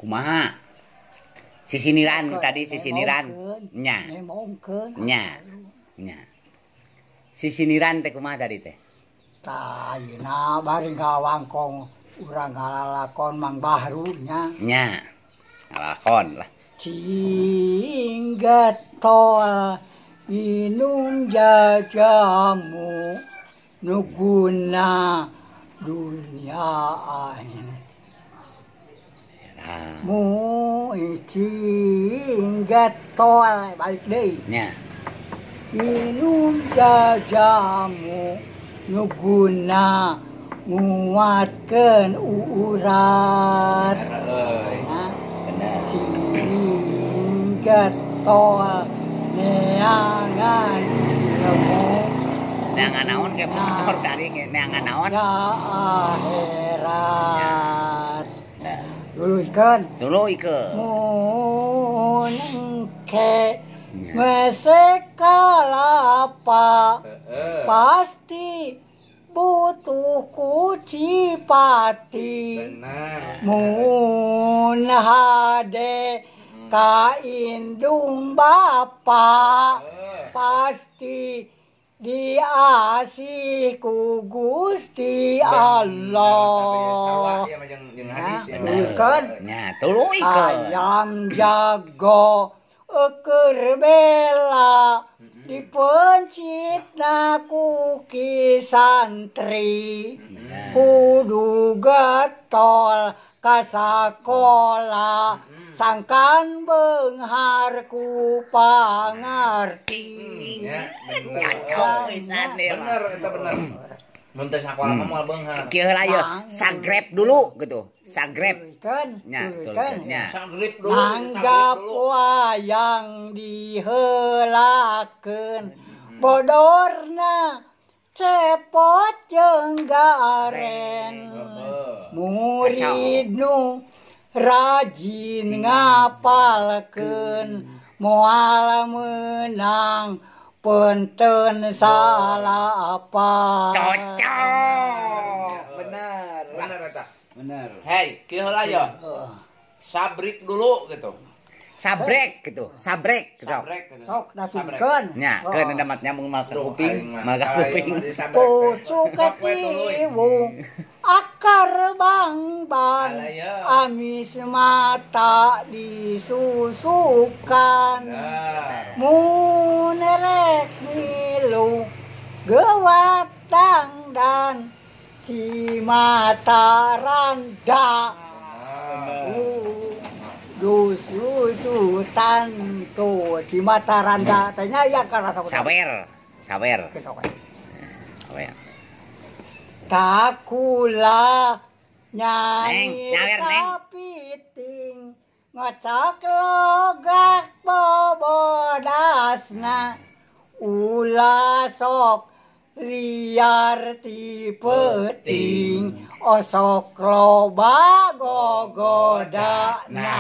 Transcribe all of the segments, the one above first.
kumaha sisiniran tadi sisiniran nya nya sisiniran teh kumaha tadi teh tah ayeuna bari ngawangkong urang ngalalakon Mang Bahru nya ngalakon lah cinggat tol inung jajamu nuguna dunia ain mu cinggat tol balik deui nya inung jajamu nuguna nguatkeun urat cinggat tol neangan ilmu neangan naon ke motor tadi neangan naon akhirat duluikeun mun engke mesek kalapa pasti butuh kucipati mun hade ka indung bapa pasti diasih ku Gusti Allah. Nya tuluikeun ayam jago keur bela dipencitna ku ki santri kudu getol ka sakola sangkan beunghar ku pangarti cocok pisan deh bener eta bener mun teh sakola mah moal beunghar kieu heula ye sagrep dulu gitu sagrep nya sagrep dulu nanggap wayang diheulakeun bodorna cepot jeung garen murid nu rajin ngapalkeun moal meunang punten salah apa cocok bener eta bener hei kieu heula ya sabrik dulu gitu sabrek gitu sok datungkeun nya keun ada mat nyambung mal ka kuping mal ka kuping pucuk katiwung akar bangban amis mata disusukan mun rek milu gewat dangdan ci mata randa dus lucutan tuh ci mata randa tanya ya karena sawer kakula nyanyi nyawer neng kapiting ngocok logak bobodasna ulah sok liar ti peuting osok loba gogodana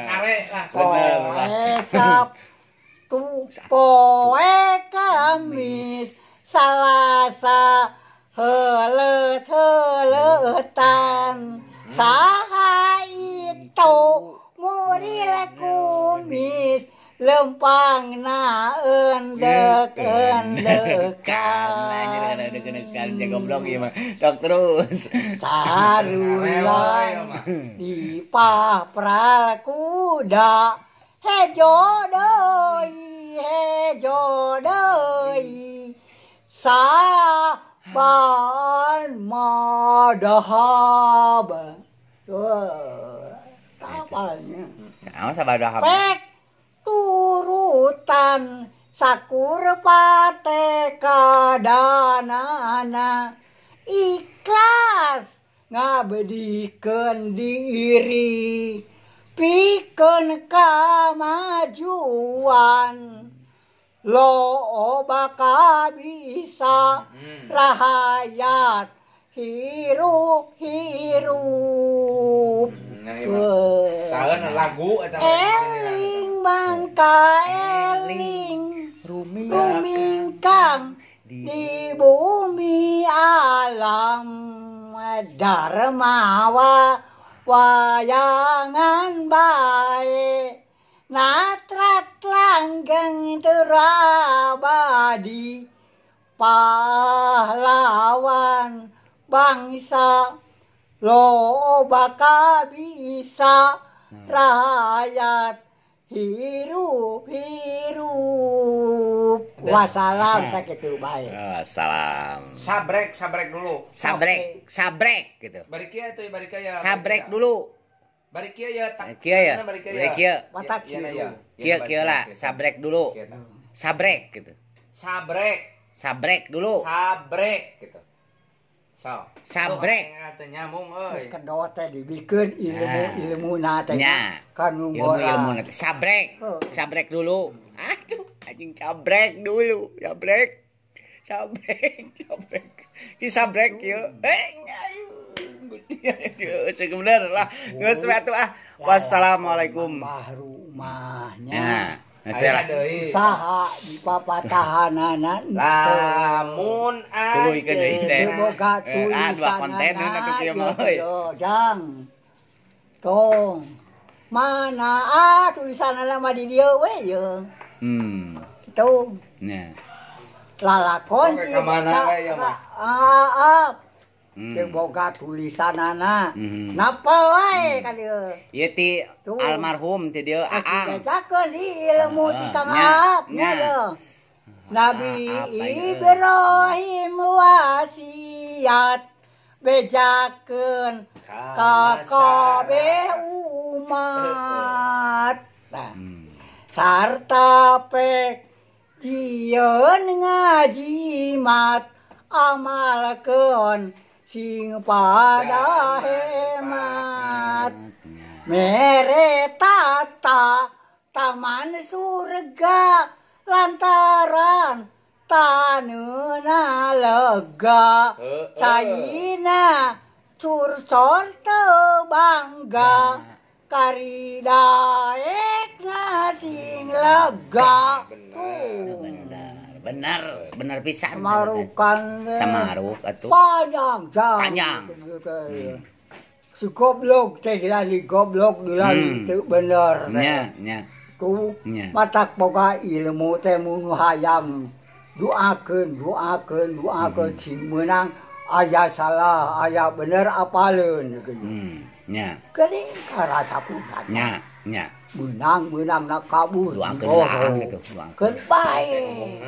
sare lah poe Sabtu poe Kamis Salasa heuleut-heuletan saha itu muril kumis lempangna endek-endekan jago goblok ieu mah tok terus carulang dipapral kuda hejo deui saban madahab tapalnya sabadahab pek turutan sakur pate kadanana ikhlas ngabedikeun diri pikeun kamajuan loba bisa rahayat hirup saeun lagu eta eling bangka eling rumingkang di bumi alam darmawa wayangan bae natrat langgeng terabadi pahlawan bangsa loba bisa rakyat hirup wassalam sakitu bae. Salam. Sabrek dulu. Sabrek gitu. Bari kieu teh bari kieu. Sabrek dulu. Bari kieu ya. Kieu ya. Bari kieu. Bari kieu. Watak Kieu lah, sabrek dulu. Sabrek gitu. Sabrek dulu. Sabrek gitu. So. Sabrek. Teu nyambung euy. Geus kedot teh dibikeun ilmu-ilmuna teh. Nya. Kanu Ilmu nanti sabrek. Sabrek dulu. Aduh, anjing sabrek dulu. Sabrek. Ki sabrek kieu. Bener lah. Geus atuh ah. Wassalamualaikum. Rumahnya. Aya deui. Saha di papatahanana Lamun Tuluikeun deui teh. boga tulisan dua konten atuh kieu mah euy. Jang. Tong. Mana tulisanana mah di dieu we ye. Kitu. Nya. Lalakon Oke, kamana we ya mah? Teu boga tulisanana. Napa wae ka dieu? Ieu ti Tuh. almarhum ti dieu Aang. Bacakeun di ilmu ti Kang nya, Ahab nya. nya. Nabi Ahab, baik. Ibrahim wasiat bejakeun ka kabeh umat. Nah, sarta pek jieun ngajimat amalkeun sing pada hemat mere tata taman surga lantaran taneuna lega caina cursor teu bangga karidaekna sing lega tuh Benar pisan. marukan Samaruk atuh. panjang si goblok teh dilali goblok dilali teu bener Nya. tuh Nya. matak boga ilmu teh mun hayang doakeun sing meunang aya salah aya bener apaleun Nya. geuning karasa putat Nya. menang na kabur Doakeun Aang gitu. keun bae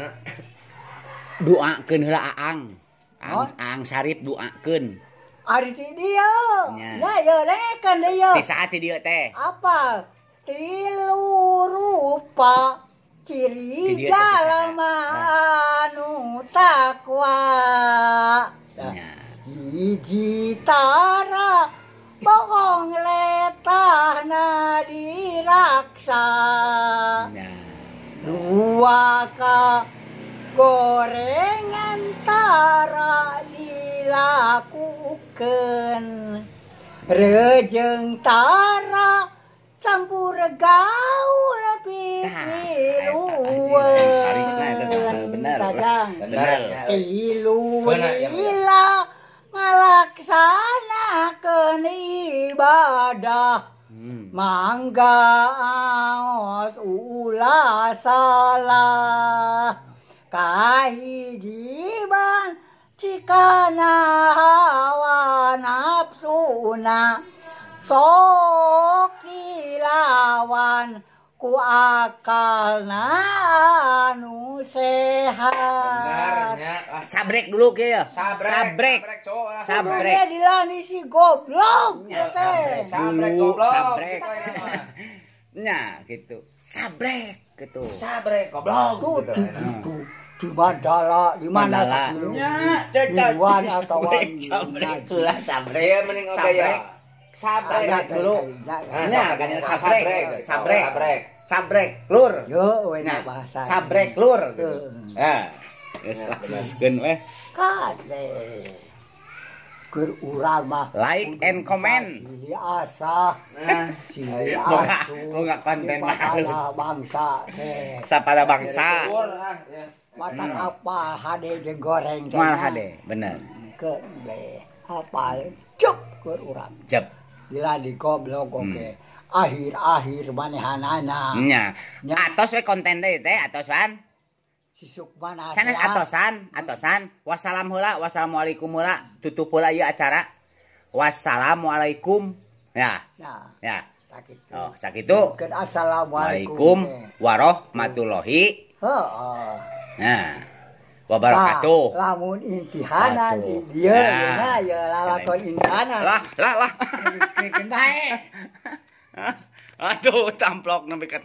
Doakeun heula Aang. Aang Sarip doakeun. ari ti dieu Nya. nya ye lekan dieu Ti saat ti dieu teh. apa tilu rupa ciri Di dia jalma anu takwa Nya. hiji tara bohong letahna diraksa Nya. dua ka gorengan tara dilakukeun rejeng tara campur gaul pilueun Bener. tilu lila ngalaksanakeun ibadah mangga aos ulah salah kahijiban cikana hawa nafsuna sok dilawan ku akalna anu sehat. Sabrek dulu kieu ya. Sabrek. Sabrek dilani si goblok. Sabrek Dulu, goblok. sabrek. Nya gitu. Sabrek gitu. Sabrek goblok. Tuh gitu. itu di Mandala, di mana Mandala. sebelumnya? Nya, Mingguan atau sabrek. Ulah sabrek. Dia mending oke ya. Sabrek dulu. Nya, Sabrek lur. Yo, we Nah, bahasa. sabrek lur gitu. Heeh. Geus lakukeun weh. Kade. Keur urang mah Like and comment. Silih asa, Nah, silih Boga- asu. boga konten di halus. padana bangsa teh. Sapada bangsa. Matak apa hade jeung goreng teh. Mal hade, bener. Ke be apal cep keur urang. Jep. Bila di goblok oke. Akhir-akhir manehanana. Nya. Atos we konten teh atosan. Si Sukman Sanes atosan. Wassalam heula, wassalamualaikum heula. Tutup heula ieu acara. Wassalamualaikum. Ya. Nah, Ya. sakitu. Oh, sakitu. Mungkin assalamualaikum. Waalaikumsalam warahmatullahi Heeh. nah, wabarakatuh. Lamun intihanan Atuh. di dieu Nah. ya lalakon intihanan. Lah. Bikin bae. Aduh, tamplok nembe ka